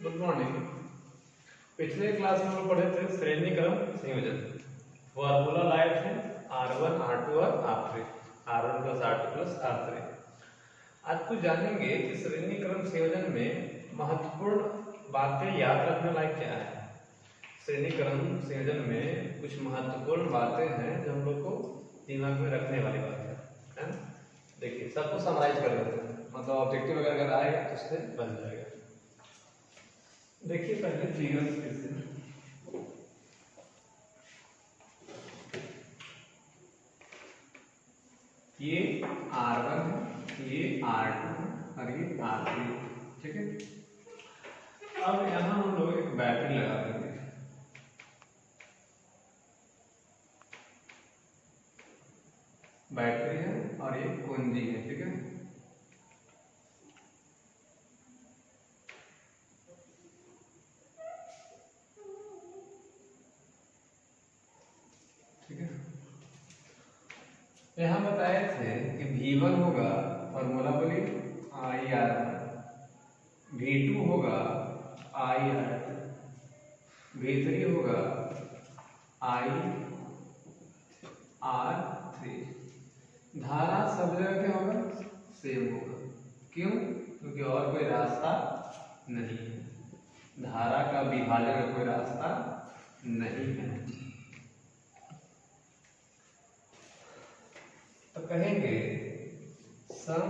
Good morning. पिछले class में हम लोग पढ़े थे श्रेणी क्रम संयोजन। फॉर्मूला लाए थे R1 R2 और R3, R1 plus R2 plus R3। आज कुछ जानेंगे कि श्रेणी क्रम संयोजन में महत्वपूर्ण बातें याद रखने लायक क्या है। श्रेणी क्रम संयोजन में कुछ महत्वपूर्ण बातें हैं जो हम लोग को दिमाग में रखने वाली बात है ना। देखिए सबको समराइज कर लेते हैं, मतलब ऑब्जेक्टिव अगर आएगा तो उससे बन जाएगा। देखिए पहले फिगर्स कैसे, ये R1 है, ये R2 है और ये R3, ठीक है। अब यहां हम लोग एक बैटरी लगा देंगे। बैटरी है और ये कुंजी है, ठीक है। यहाँ बताए थे कि V1 होगा, फॉर्मूला बोलिए IR1, V2 होगा IR2, V3 होगा IR3। धारा सब जगह क्या होगा, सेम होगा। क्यों? क्योंकि और कोई रास्ता नहीं है, धारा का विभाजन का कोई रास्ता नहीं है। तो कहेंगे some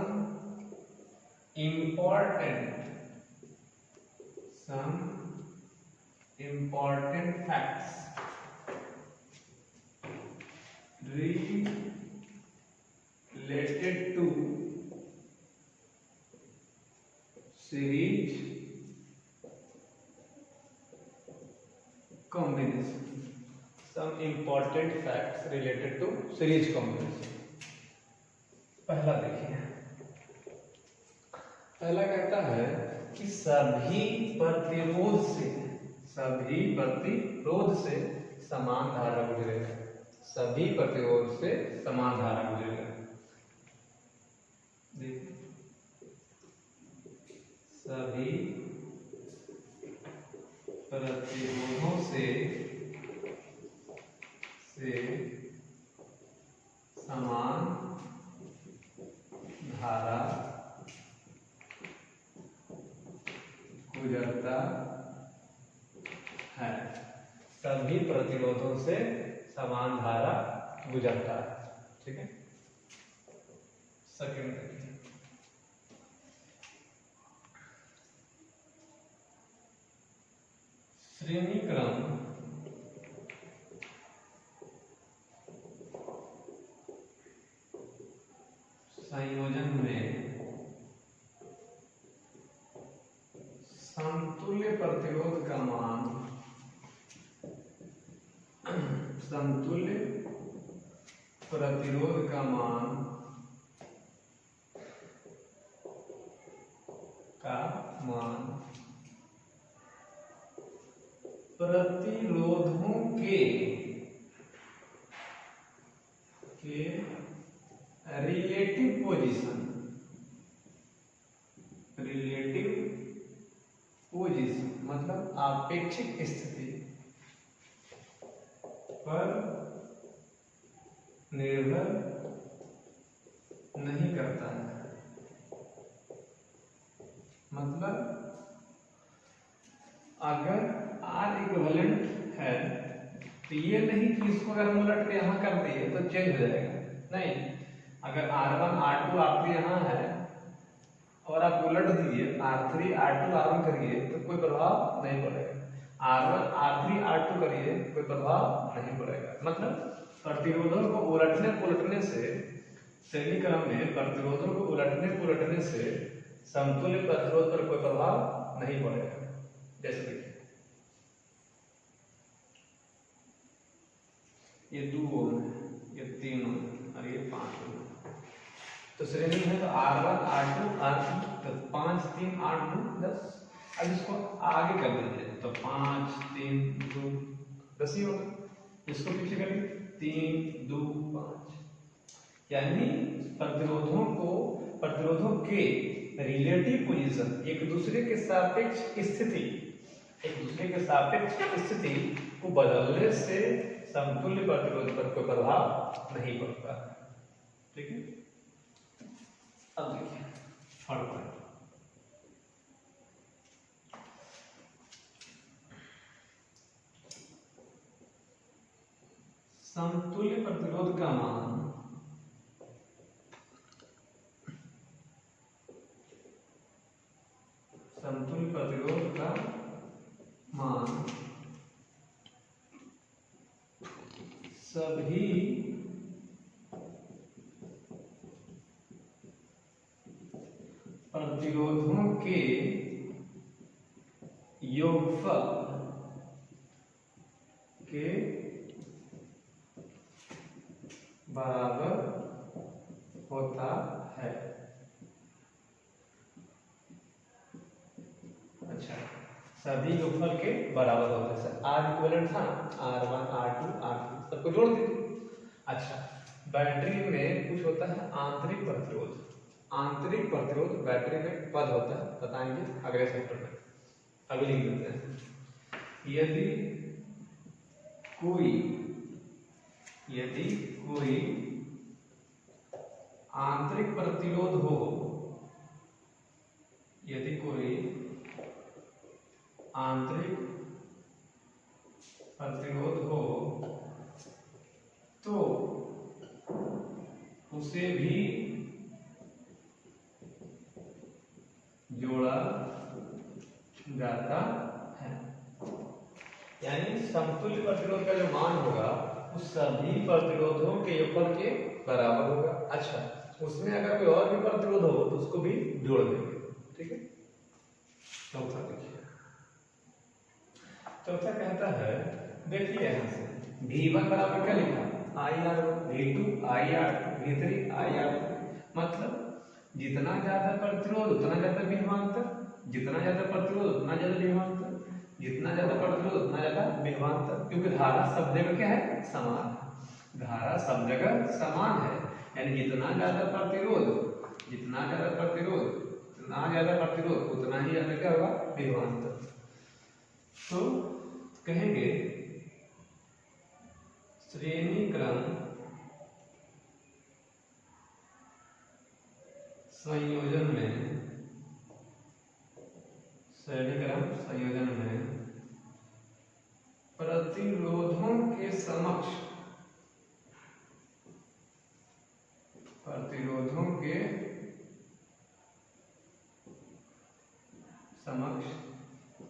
important facts related to series combination. Some important facts related to series combination. पहला देखिए, पहला कहता है कि सभी प्रतिरोध से समान धारा गुजरेगा। सभी प्रतिरोध से समान धारा गुजरेगा। देखिए सभी प्रतिरोधों से समान धारा गुजरता है। सभी प्रतिरोधों से समान धारा गुजरता है, ठीक है। सेकंड देखिए, श्रेणी क्रम संयोजन में समतुल्य प्रतिरोध का मान प्रतिरोधों के रिलेटिव पोजीशन मतलब आपेक्षिक स्थिति पर निर्भर नहीं करता है। मतलब अगर R इक्विवेलेंट है तो ये नहीं कि इसको अगर हम उलट के यहाँ कर दिए तो चेंज हो जाएगा, नहीं। अगर R1 R2 R3 यहाँ है और आप उलट दीजिए R3 R2 R1 करिए तो कोई प्रभाव नहीं पड़ेगा। R1 R3 R2 करिए कोई प्रभाव नहीं पड़ेगा। मतलब प्रतिरोधों को उलटने से, श्रेणी क्रम में प्रतिरोधों को उलटने से समतुल्य प्रतिरोध पर कोई प्रभाव नहीं पड़ेगा। जैसे देखिए ये 2 ओम है, ये 3 ओम और ये 5 ओम। तो श्रेणी है तो R1 R2 R3 तो 5 3 8 2 10। अब इसको आगे कर दीजिए तो 5 3 2 10 ही होगा। इसको पीछे करिए 3 2 5, यानी प्रतिरोधों के रिलेटिव पोजीशन, एक दूसरे के सापेक्ष स्थिति, एक दूसरे के सापेक्ष स्थिति को बदलने से समतुल्य प्रतिरोध पर कोई प्रभाव नहीं पड़ता। ठीक है, अब देखिए थर्ड पॉइंट, समतुल्य प्रतिरोध का मान समतुल्य प्रतिरोध का मान सभी प्रतिरोधों के योगफल के बराबर होता है। अच्छा, सभी योगफल के बराबर होता है। सर आर इक्विवेलेंट था, R1 R2 R3 सबको जोड़ दीजिए। अच्छा, बैटरी में कुछ होता है आंतरिक प्रतिरोध, आंतरिक प्रतिरोध बैटरी में पद होता है, बताएंगे अगले चैप्टर में, अभी लिख देते हैं। यदि कोई आंतरिक प्रतिरोध हो, यदि कोई आंतरिक प्रतिरोध हो तो उसे भी जोड़ा जाता है। यानी समतुल्य प्रतिरोध का जो मान होगा उस सभी प्रतिरोधों के योगफल के बराबर होगा। अच्छा, उसमें अगर कोई और भी प्रतिरोध हो तो उसको भी जोड़ देंगे। ठीक है, चौथा देखिए, चौथा कहता है, देखिए यहां से V1 बराबर क्या लिखा, IR1, V2 IR2, V3 IR3, मतलब जितना ज्यादा प्रतिरोध उतना ज्यादा विभवांतर, जितना ज्यादा प्रतिरोध उतना ज्यादा विभवांतर, जितना ज्यादा प्रतिरोध उतना ज्यादा विभवांतर, क्योंकि धारा सब जगह क्या है, समान है। धारा सब जगह समान है, यानी जितना ज्यादा प्रतिरोध उतना ज्यादा प्रतिरोध उतना ही ज्यादा क्या होगा, विभवांतर। तो कहेंगे श्रेणी क्रम संयोजन में प्रतिरोधों के समक्ष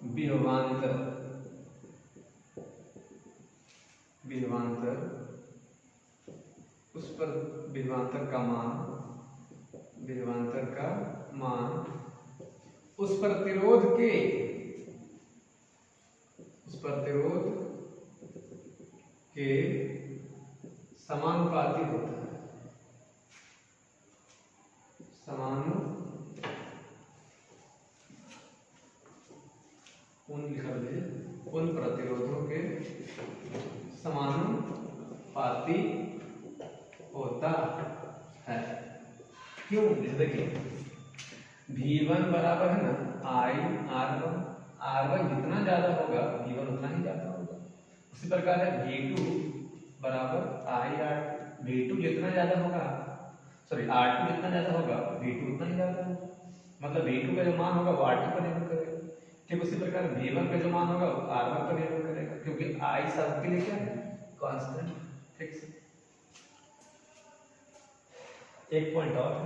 विभवांतर उस पर विभवांतर का मान उस प्रतिरोध के समानुपाती होता है। उन प्रतिरोधों के समानुपाती होता है। क्यों, देखिए V1 बराबर है ना IR1, R1 जितना ज्यादा होगा V1 उतना ही ज्यादा होगा। उसी प्रकार है V2 बराबर IR2, V2 जितना ज्यादा होगा, सॉरी R2 जितना ज्यादा होगा V2 उतना ही ज्यादा होगा। मतलब V2 का जो मान होगा वो R2 पर निर्भर करेगा। ठीक उसी प्रकार V1 का जो मान होगा वो R1 पर निर्भर करेगा, क्योंकि I सबके लिए क्या है, कांस्टेंट फिक्स। एक पॉइंट और है,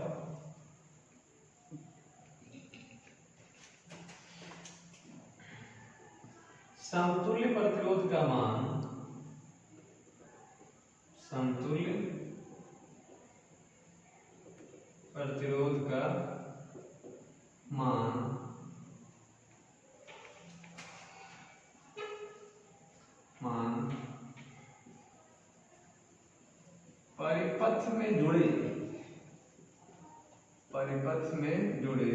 समतुल्य प्रतिरोध का मान परिपथ में जुड़े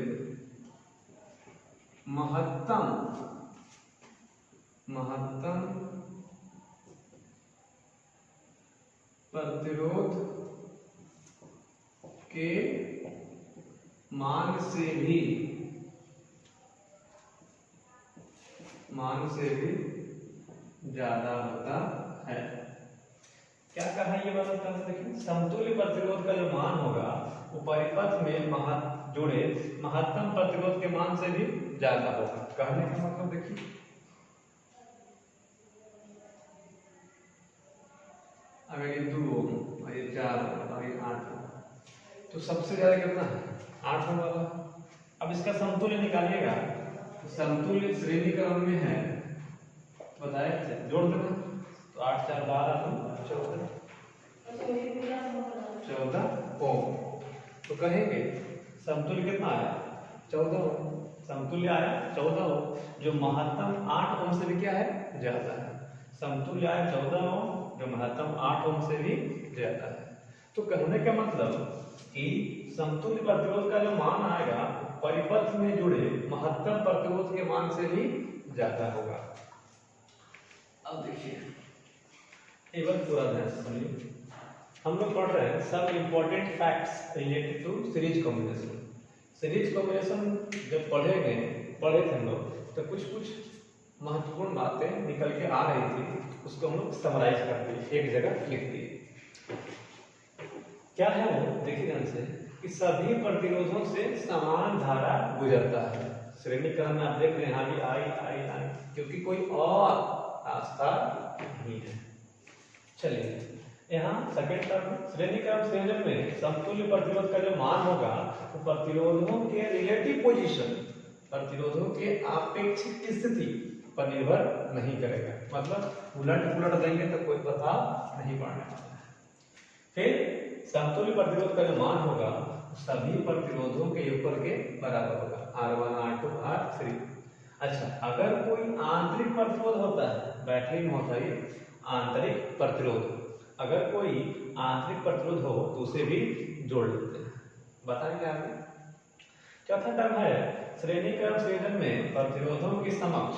महत्तम प्रतिरोध के मान से भी ज्यादा होता है। क्या कहा ये बात होता है? देखिए, समतुल्य प्रतिरोध का जो मान होगा वो परिपथ में जुड़े महत्तम प्रतिरोध के मान से भी ज्यादा होगा। कहने का मतलब देखिए, अगर ये 2 ओम और ये 4 ओम और ये 8 ओम, तो सबसे ज्यादा कितना है? 8 ओम वाला। अब इसका समतुल्य निकालिएगा, तो समतुल्य श्रेणी क्रम में है, बताया जोड़ देना, तो 8 4 12 14 ओम। तो कहेंगे समतुल्य कितना आया? 14 ओम। समतुल्य आया 14 ओम, जो महत्तम 8 ओम से भी क्या है? ज्यादा है। समतुल्य आया 14 ओम, जो महत्तम 8 ओम से भी ज्यादा है। तो कहने का मतलब कि समतुल्य प्रतिरोध का जो मान आएगा परिपथ में जुड़े महत्तम प्रतिरोध के मान से भी ज्यादा होगा। अब देखिए, एक बार पूरा ध्यान से सुनिए। हम लोग पढ़ रहे हैं सब important facts related to series combination. Series combination जब पढ़े थे हम लोग, तो कुछ महत्वपूर्ण बातें निकल के आ रही थी, उसको हम लोग समराइज कर दिए, एक जगह लिख दिए। क्या है वो? देखिए ध्यान से कि सभी प्रतिरोधों से समान धारा गुजरता है। श्रेणी क्रम में आप देख रहे हैं यहाँ भी आई, क्योंकि कोई और रास्ता नहीं है। चलिए, यहाँ सेकंड टर्म श्रेणी क्रम संयोजन में समतुल्य प्रतिरोध का जो मान होगा वो प्रतिरोधों के रिलेटिव पोजीशन, प्रतिरोधों के आपेक्षिक स्थिति पर निर्भर नहीं करेगा। मतलब उलट देंगे तो कोई प्रभाव नहीं पड़ने वाला है। फिर समतुल्य प्रतिरोध का जो मान होगा सभी प्रतिरोधों के ऊपर के बराबर होगा, R1 R2 R3। अच्छा, अगर कोई आंतरिक प्रतिरोध होता है, बैटरी में होता है आंतरिक प्रतिरोध, अगर कोई आंतरिक प्रतिरोध हो तो उसे भी जोड़ लेते हैं। बताएंगे आगे। चौथा टर्म है श्रेणी क्रम संयोजन में प्रतिरोधों के समक्ष,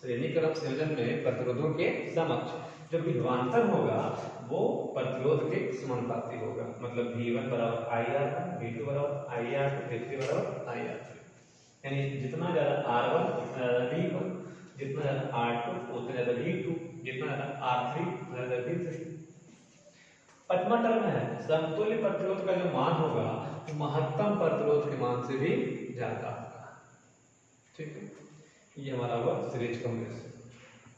श्रेणी क्रम संयोजन में प्रतिरोधों के समक्ष जो विभवांतर होगा वो प्रतिरोध के समानुपाती होगा। मतलब V1 बराबर IR1, V2 बराबर IR2, V3 बराबर IR3। यानी जितना ज्यादा R1 उतना ज्यादा V1, जितना ज्यादा R2 उतना ज्यादा V2, जितना ज्यादा R3 उतना ज्यादा V3। पांचवा टर्म है समतुल्य प्रतिरोध का जो मान होगा वो महत्तम प्रतिरोध के मान से भी ज्यादा होगा। ठीक है, ये हमारा हुआ सीरीज कॉम्बिनेशन।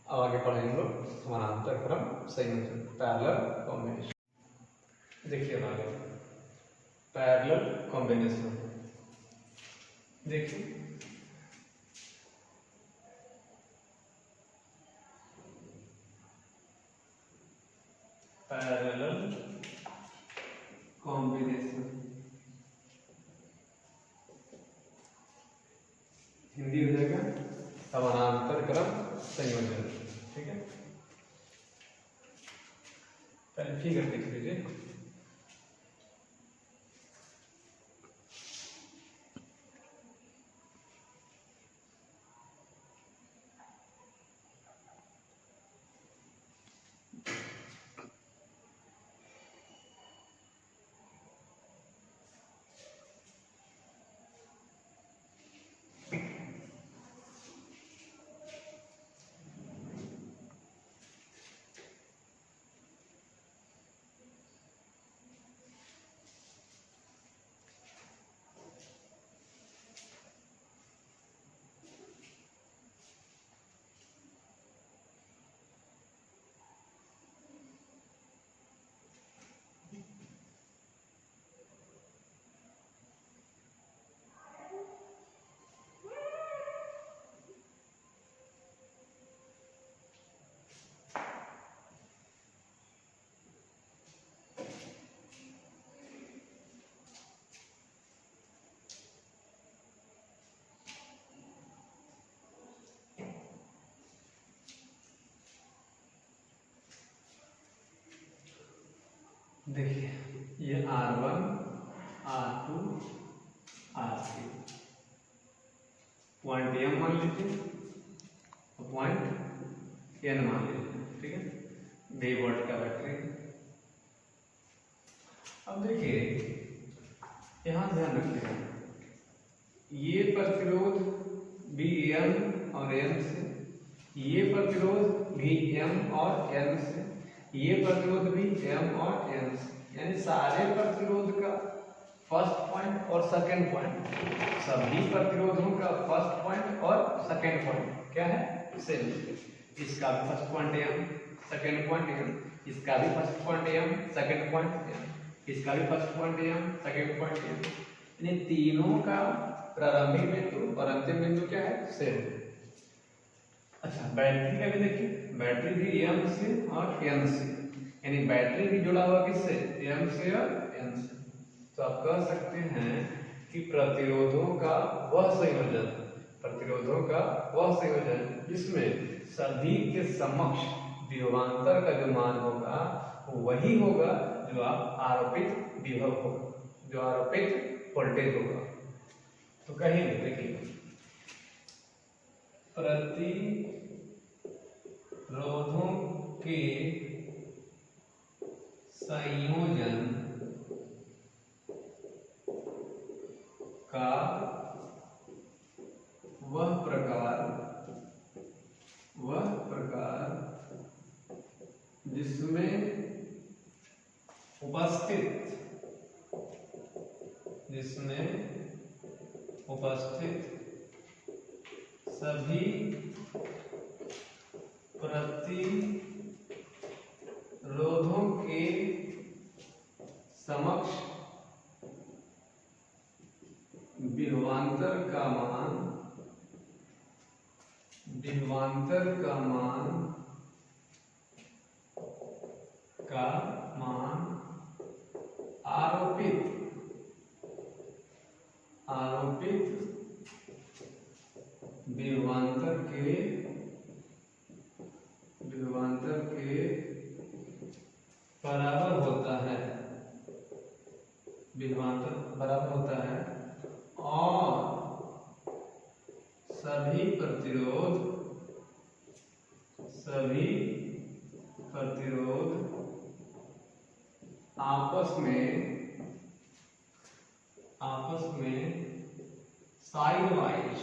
अब आगे पढ़ेंगे लोग समानांतर क्रम संयोजन, पैरेलल कॉम्बिनेशन। देखिए आगे पैरेलल कॉम्बिनेशन। देखिए पैरेलल कॉम्बिनेशन, हिंदी हो जाएगा समानांतर क्रम संयोजन। ठीक है, पहले फिगर देख लीजिए। देखिए ये R1 R2 R3 point M मान लीजिए और पॉइंट N मान लीजिए। ठीक है, 2 वोल्ट का बैटरी। अब देखिए यहाँ ध्यान रखिएगा ये प्रतिरोध भी m और n से, ये प्रतिरोध भी m और n से, ये प्रतिरोध भी m और n से, यानी सारे प्रतिरोध का फर्स्ट पॉइंट और सेकंड पॉइंट, सभी प्रतिरोधों का फर्स्ट पॉइंट और सेकंड पॉइंट क्या है, सेम। इसका भी first point m, second point m, इसका भी first point m, second point m, इसका भी first point m, second point m, यानी तीनों का प्रारंभिक बिंदु और अंतिम बिंदु क्या है, सेम। अच्छा, बैटरी का भी देखिए, बैटरी भी m से और n से, यानी बैटरी भी जुड़ा हुआ किससे, m से और n से। तो आप कह सकते हैं कि प्रतिरोधों का वह संयोजन, प्रतिरोधों का वह संयोजन जिसमें सभी के समक्ष विभवांतर का जो मान होगा वही होगा जो आप आरोपित विभव होगा, जो आरोपित वोल्टेज होगा। तो कहेंगे, देखिए, प्रतिरोधों के संयोजन का वह प्रकार जिसमें उपस्थित सभी प्रतिरोधों के समक्ष विभवांतर का मान आरोपित विभवांतर के बराबर होता है, विभवांतर बराबर होता है, और सभी प्रतिरोध आपस में साइड वाइज,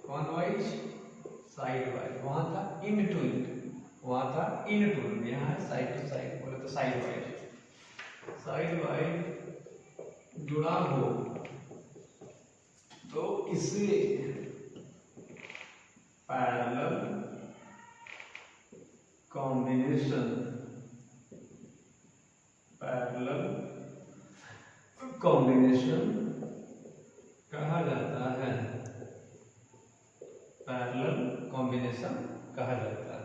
कौन वाइज, साइड वाइज, वहां था इन टू इन, यहाँ है साइड टू साइड, बोले तो साइड वाइज जुड़ा हो, तो इसे पैरेलल कॉम्बिनेशन कहा जाता है, पैरेलल कॉम्बिनेशन कहा जाता है।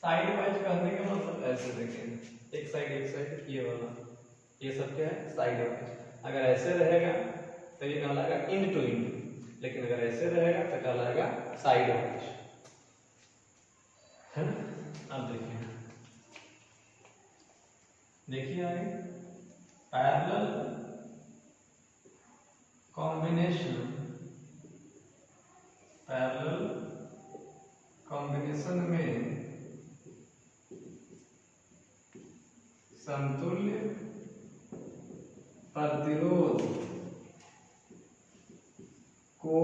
साइड वाइज कहने का मतलब ऐसे देखें, एक साइड ये वाला, ये सब क्या है, साइड वाइज। अगर ऐसे रहेगा तो ये कहलाएगा इन टू इन, लेकिन अगर ऐसे रहेगा तो कहलाएगा साइड वाइज, है ना। अब देखिए आगे, पैरेलल कॉम्बिनेशन में समतुल्य प्रतिरोध को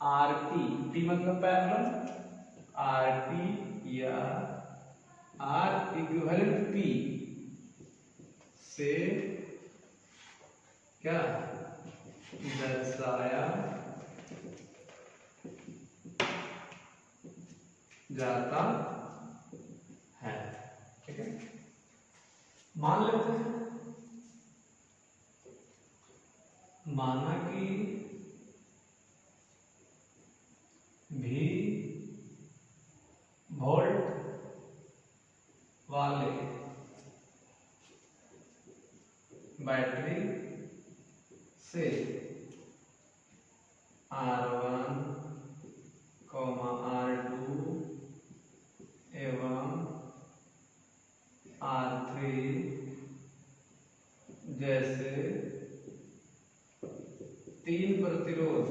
आरटी, टी मतलब पैरेलल, आरटी या आर इक्विवेलेंट पी से क्या दर्शाया जाता है, ठीक है। मान लेते हैं, माना कि भी वोल्ट वाले बैटरी से R1, R2 एवं R3 जैसे तीन प्रतिरोध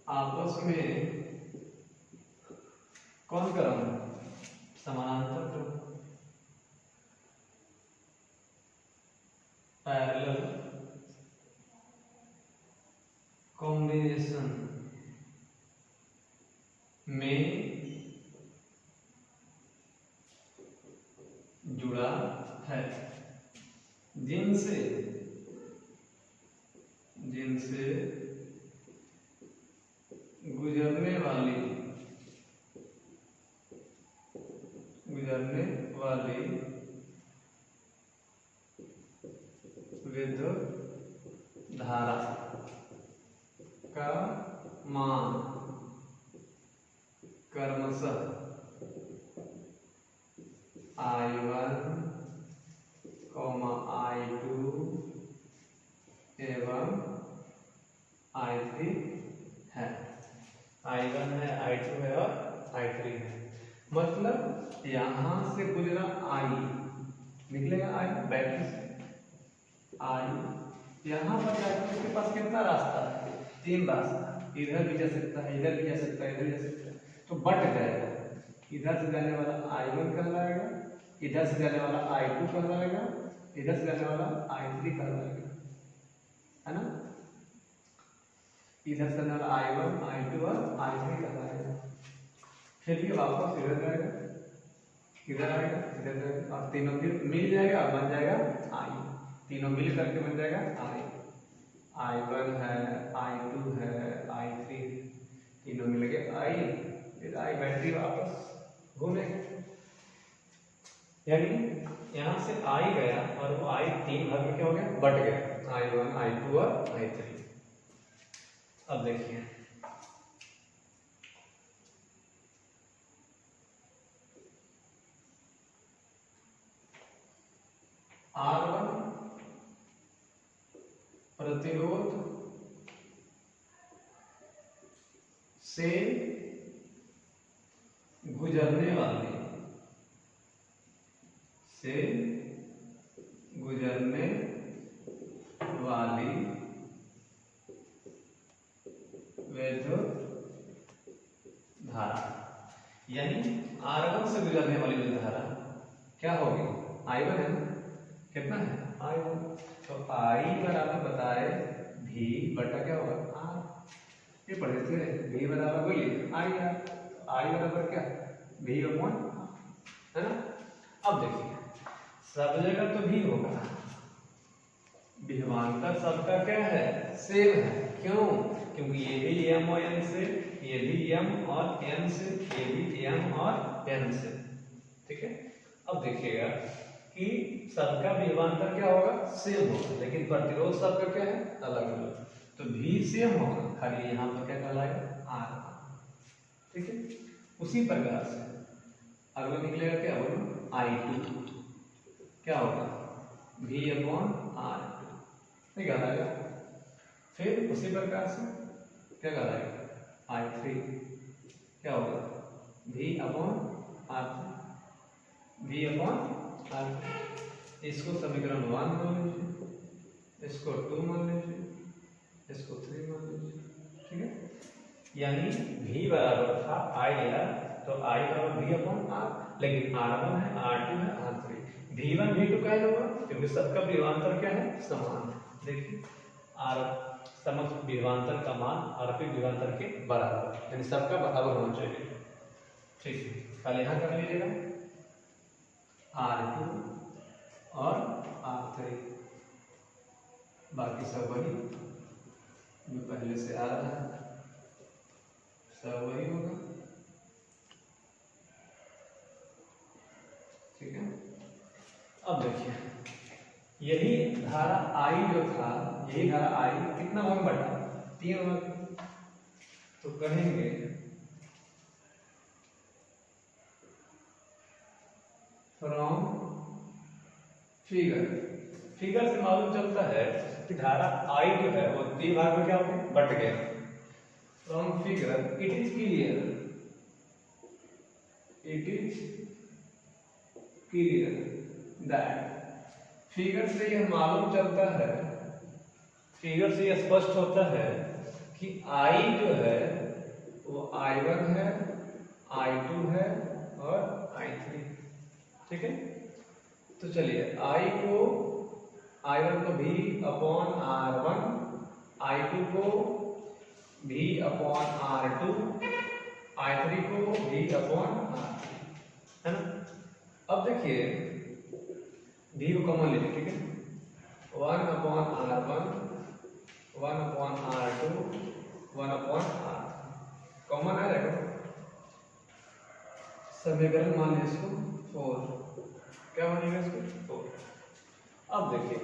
आपस में कौन क्रम, समानांतर क्रम, पैरेलल कॉम्बिनेशन में जुड़ा है, जिनसे गुजरने वाली विद्युत धारा का मान क्रमशः I1, I2 एवं I3 है। I1 है, I2 है और I3 है। मतलब यहां से गुजरा I निकलेगा, I बैटरी से I यहां पर जाकर उसके पास कितना रास्ता है? 3 रास्ता। इधर भी जा सकता है, इधर भी जा सकता है, इधर जा सकता है, तो बट जाएगा। इधर से जाने वाला I1 कहलाएगा, इधर से जाने वाला I2 कहलाएगा, इधर से जाने वाला I3 कहलाएगा, है ना। इधर से जाने वाला I1, I2 और I3 कहलाएगा। फिर ये वापस इधर जाएगा, इधर आएगा, इधर जाएगा और तीनों फिर मिल जाएगा और बन जाएगा I। तीनों मिल करके बन जाएगा I। I1 है, I2 है, I3 है, तीनों मिल गए I। फिर I बैटरी वापस घूमेगा, यानी यहाँ से I गया और वो I 3 भाग में क्या हो गया? बट गया, I1, I2 और I3। अब देखिए R1 प्रतिरोध से गुजरने वाली विद्युत धारा, यानी R1 से गुजरने वाली विद्युत धारा क्या होगी? I1 है ना, कितना है? I1। तो I बराबर बताए V बटा क्या होगा? R। ये पढ़े थे, V बराबर बोलिए I बराबर क्या? V अपॉन है ना। अब देखिए सब जगह तो V होगा, विभवांतर सबका क्या है? सेम है। क्यों? क्योंकि ये भी M और N से, ये भी M और N से, ये भी M और N से, ठीक है। अब देखिएगा कि सबका विभवांतर क्या होगा? सेम होगा, लेकिन प्रतिरोध सबका क्या है? अलग अलग। तो V सेम होगा, खाली यहाँ पर क्या कहलाएगा? R, ठीक है। उसी प्रकार से अगला निकलेगा क्या होगा? I2 क्या होगा? V अपॉन R निकल आएगा। फिर उसी प्रकार से क्या कहलाएगा? I3 क्या होगा? V upon R3, V upon R3। इसको समीकरण 1 मान लीजिए, इसको 2 मान लीजिए, इसको 3 मान लीजिए, ठीक है। यानी V बराबर था I लिया तो I बराबर V अपॉन R, लेकिन R1 है, R2 है, R3। V1 V2 का होगा क्योंकि सबका विभवांतर क्या है? समान। देखिए R समस्त विभवांतर का मान आरोपित विभवांतर के बराबर, यानी सबका बराबर होना चाहिए, ठीक है। कल यहाँ कर लीजिएगा R2 और R3, बाकी सब वही जो पहले से आ रहा है, सब वही होगा, ठीक है। अब देखिए यही धारा I जो था, यही धारा I कितना भाग बटा? 3 भाग। तो कहेंगे फ्रॉम फिगर से मालूम चलता है कि धारा I जो है वो 3 भाग में क्या हो गया? बट गया। From figure it is clear that, figure से यह मालूम चलता है, फिगर से यह स्पष्ट होता है कि I जो है वो I1 है, I2 है और I3, ठीक है। तो चलिए I को I1 को V अपॉन R1, I2 को V अपॉन R2, I3 को V अपॉन R3, है ना। अब देखिए V को कॉमन लीजिए, ठीक है। 1 upon R1, 1 upon R2, 1 upon R3 common आ जाएगा। समीकरण मान लीजिए इसको 4, क्या बनेगा इसको 4। अब देखिए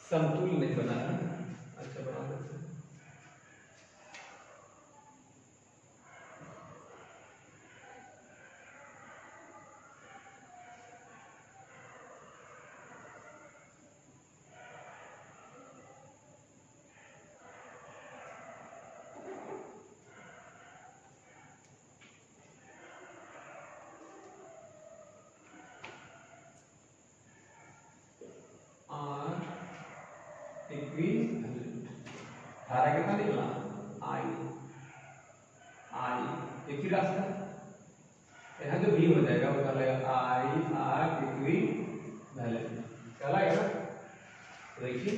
समतुल्य नहीं बना है, अच्छा बना देते हैं। धारा कितना निकला I एक ही रास्ता, यहाँ जो भी हो जाएगा वो कहलाएगा I R इक्विवेलेंट कहलाएगा ना। देखिए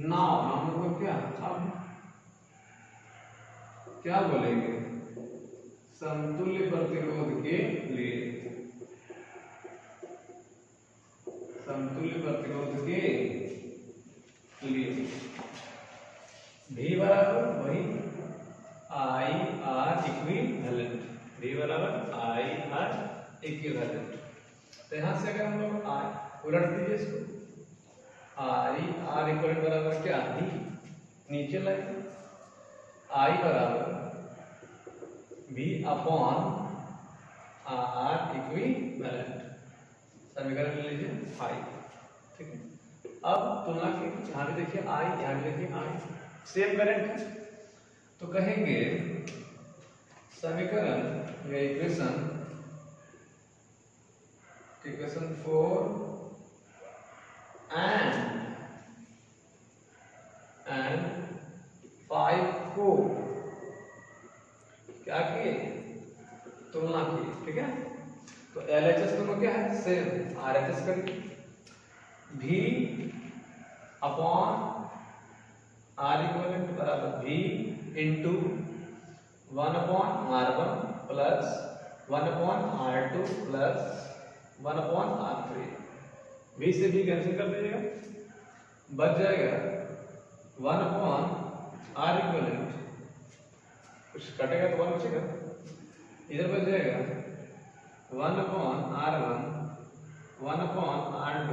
नाउ हम लोग क्या अब क्या बोलेंगे, समतुल्य प्रतिरोध के लिए, समतुल्य प्रतिरोध के लिए V बराबर वही I R इक्विवेलेंट, V बराबर I R इक्विवेलेंट। तो यहाँ से अगर हम लोग I उलट दीजिए इसको, I R इक्विवेलेंट बराबर क्या V, नीचे लाइए I बराबर V अपॉन R इक्विवेलेंट, समीकरण ले लीजिए 5, ठीक है। अब तुलना की यहाँ भी देखिए I, यहाँ भी देखिए I, सेम करंट है, तो कहेंगे समीकरण या इक्वेशन 4 एंड 5 को क्या किए, तुलना की, ठीक है। तो LHS दोनों क्या है सेम, RHS करिए V अपॉन R इक्विवेलेंट बराबर V into 1 upon R1 plus 1 upon R2 plus 1 upon R3, V से V कैंसिल कर दीजिएगा, बच जाएगा 1 अपॉन R इक्विवेलेंट, कुछ कटेगा तो 1 बचेगा, इधर बच जाएगा 1 upon R1, 1 upon R2,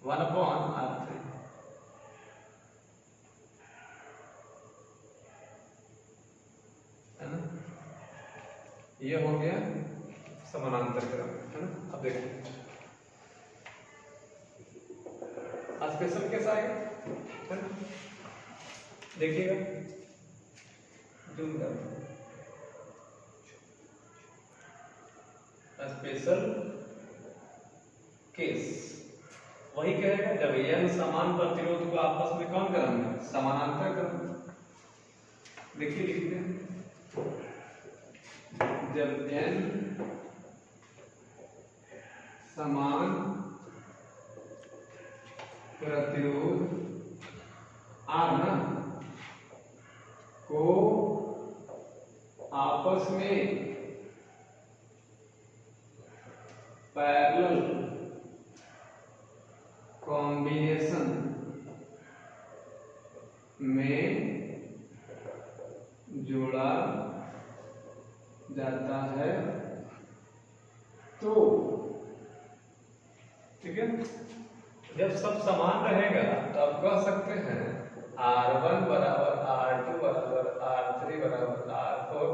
1 upon R3, है ना। ये हो गया समानांतर क्रम, है ना। अब देखिए स्पेशल कैसा आएगा, है ना, देखिएगा जूम कर, स्पेशल केस वही कहेगा जब n समान प्रतिरोध को आपस में कौन करेंगे, समानांतर करेंगे। देखिए लिखते हैं जब n समान प्रतिरोध R ना को आपस में पैरेलल कॉम्बिनेशन में जोड़ा जाता है, तो ठीक है, जब सब समान रहेगा तो आप कह सकते हैं R1 बराबर R2 बराबर R3 बराबर R4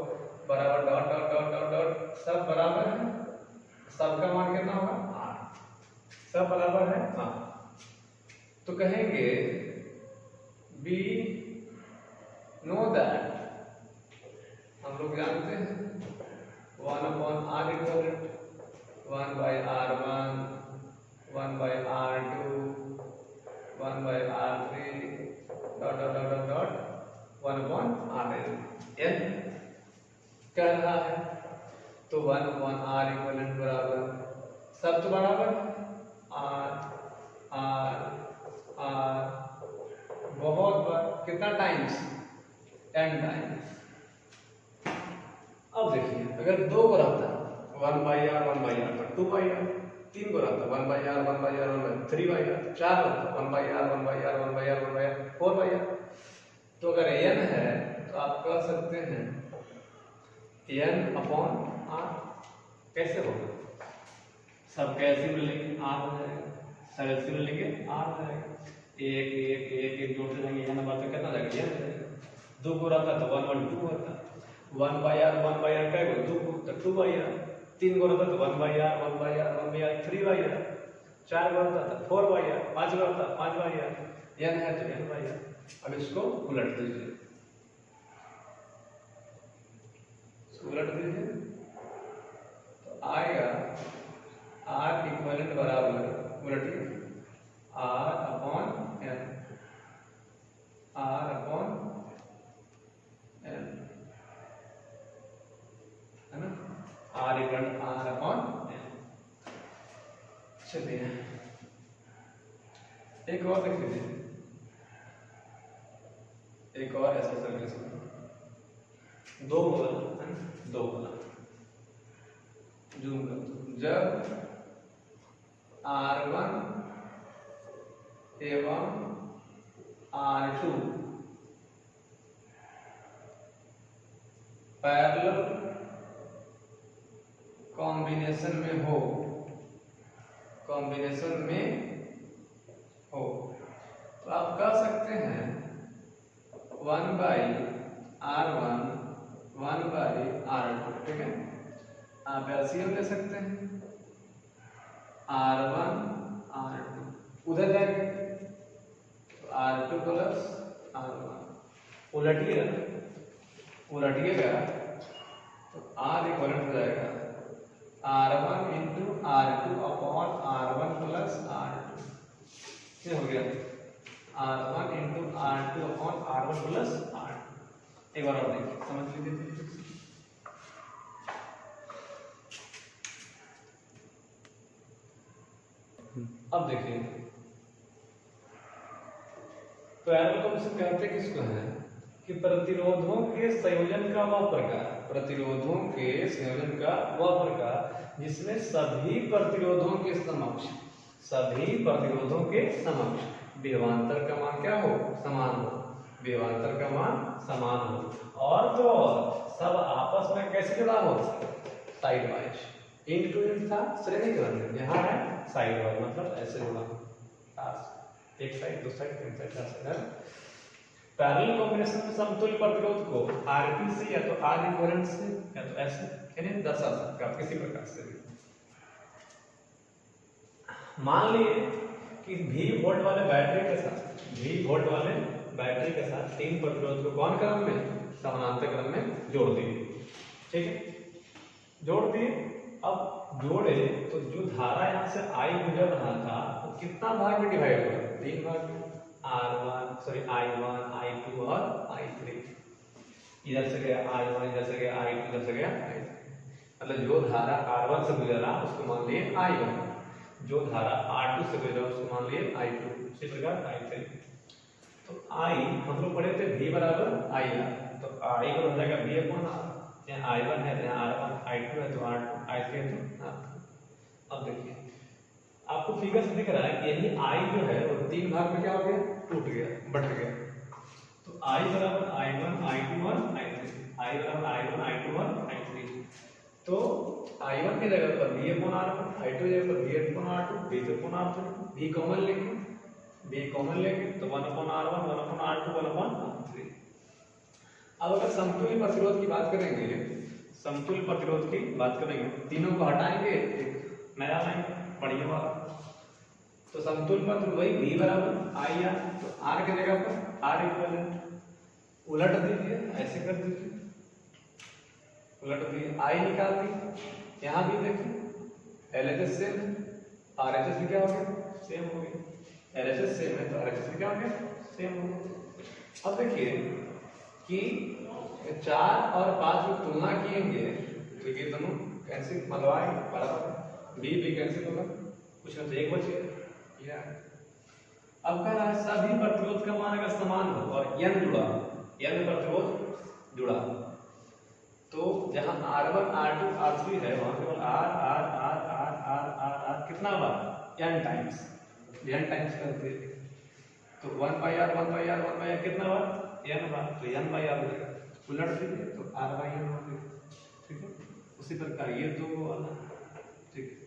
बराबर dot dot dot dot dot सब बराबर है, सबका मान कितना होगा 8, सब बराबर है 8, तो कहेंगे we know that, हम लोग जानते हैं 1 upon R equivalent 1 by R1, 1 by R2, 1 by R3 dot dot dot dot dot 1 upon RN कह रहा है, तो 1 अपॉन R इक्विवेलेंट बराबर सब आर आर आर बहुत बार, कितना टाइम्स, n टाइम्स। अब देखिए अगर 2 को रहता है 1/r 1/r तो 2/r, 3 को रहता है 1/r 1/r 1/r 3/r, 4 रहता है 1/r 1/r 1/r 1/r 4/r। तो अगर n है तो आप कह सकते हैं n/r। कैसे होगा? सब कैसे लेंगे r हो जाएगा, सब ऐसे लेंगे r हो जाएगा, एक एक एक एक जोड़ते जाएंगे, n नंबर तो कितना जाएगा, n हो जाएगा। 2 को रहता तो 1 1 2 होता, 1/r 1/r क्या होगा 2 तो 2/r, 3 को रहता तो 1/r 1/r 1/r 3/r, 4 को रहता तो 4/r, 5 को रहता 5/r, n है तो n/r। अब इसको उलट दीजिए, उलट दीजिए तो आएगा r इक्विवेलेंट बराबर, उलटिए r/n, r/n है ना, r/n। चलिए एक और देख लीजिए, एक और ऐसा सर्किट 2 होगा, है ना, 2 होगा। जूम कर, जब r1 एवं r2 पैरेलल कॉम्बिनेशन में हो, कॉम्बिनेशन में हो तो आप कह सकते हैं 1/r1 1/r2, ठीक है। आप एलसीएम ले सकते हैं, r1 r2 उधर जाएंगे तो r2 प्लस r1, उलटिएगा तो r इक्वल हो जाएगा r1 into r2 upon r1 plus r2, क्या हो गया r1 into r2 upon r1 plus r2। एक बार और देखिए, समझ लीजिए। अब देखिए पैरेलल कॉम्बिनेशन कहते किसको है कि प्रतिरोधों के संयोजन का वह प्रकार, प्रतिरोधों के संयोजन का वह प्रकार जिसमें सभी प्रतिरोधों के समक्ष, सभी प्रतिरोधों के समक्ष विभवांतर का मान क्या हो, समान हो, विभवांतर का मान समान हो, और तो सब आपस में कैसे जुड़ा हो, side wise, end to end था श्रेणी क्रम में, यहाँ है साइड वाइज, मतलब ऐसे जुड़ा, एक साइड दो साइड तीन साइड चार साइड। पैरेलल कॉम्बिनेशन में समतुल्य प्रतिरोध को Rp से या तो R इक्विवेलेंट से या तो ऐसे यानी दर्शा सकते आप किसी प्रकार से भी। मान लिए कि V वोल्ट वाले बैटरी के साथ, V वोल्ट वाले बैटरी के साथ 3 प्रतिरोध को कौन क्रम में, समानांतर क्रम में जोड़ दिए, ठीक है, जोड़ दिए। अब जोड़े तो जो धारा यहाँ से I गुजर रहा था वो कितना भाग में डिवाइड हुआ, 3 भाग में, I1 I2 और I3, इधर से गया I1, इधर से गया I2, इधर से गया I3, मतलब जो धारा R1 से गुजरा उसको मान लिए I1, जो धारा R2 से गुजरा उसको मान लिए I2, इसी प्रकार I3। तो I हम लोग पढ़े थे V बराबर IR, तो I बराबर हो जाएगा V अपॉन R, यहाँ I1 है, यहाँ R1, I2 है तो R2, I3 है तो R3। अब देखिए आपको फिगर से दिख रहा है कि यही I जो है वो 3 भाग में क्या हो गया, टूट गया, बट गया। तो I बराबर I1 I2 और I3, I बराबर I1 I2 और I3। तो I1 की जगह पर V अपॉन R1, I2 की जगह पर V upon R2, V upon R3, V common लेंगे, V कॉमन लेंगे तो 1 upon R1 1 upon R2 1 upon R3। अब अगर समतुल्य प्रतिरोध की बात करेंगे, समतुल्य प्रतिरोध की बात करेंगे, तीनों को हटाएंगे एक नया लाएंगे बढ़िया वाला, तो समतुल्य प्रतिरोध वही V बराबर IR, तो R की जगह पर R इक्विवेलेंट, उलट दीजिए, ऐसे कर दीजिए, उलट दिए, I निकाल दी, यहाँ भी देखिए LHS सेम है, RHS भी क्या हो गया, सेम हो गया, LHS सेम है तो RHS भी क्या हो गया, सेम हो गया। अब देखिए कि 4 और 5 की तुलना किएंगे तो ये दोनों कैंसिल, मतलब आएंगे बराबर, B भी कैंसिल होगा, कुछ में तो एक बच गया। अब कह रहा है सभी प्रतिरोध का मान अगर समान हो और n जुड़ा, n प्रतिरोध जुड़ा, तो जहां R1 R2 R3 है वहां केवल R कितना बार n टाइम्स, n टाइम्स करते तो 1/r कितना बार n बार, तो n बाई आर हो जाएगा, उलट दीजिए तो r/n हो जाएगा। ठीक है, उसी प्रकार ये दो वाला। ठीक है।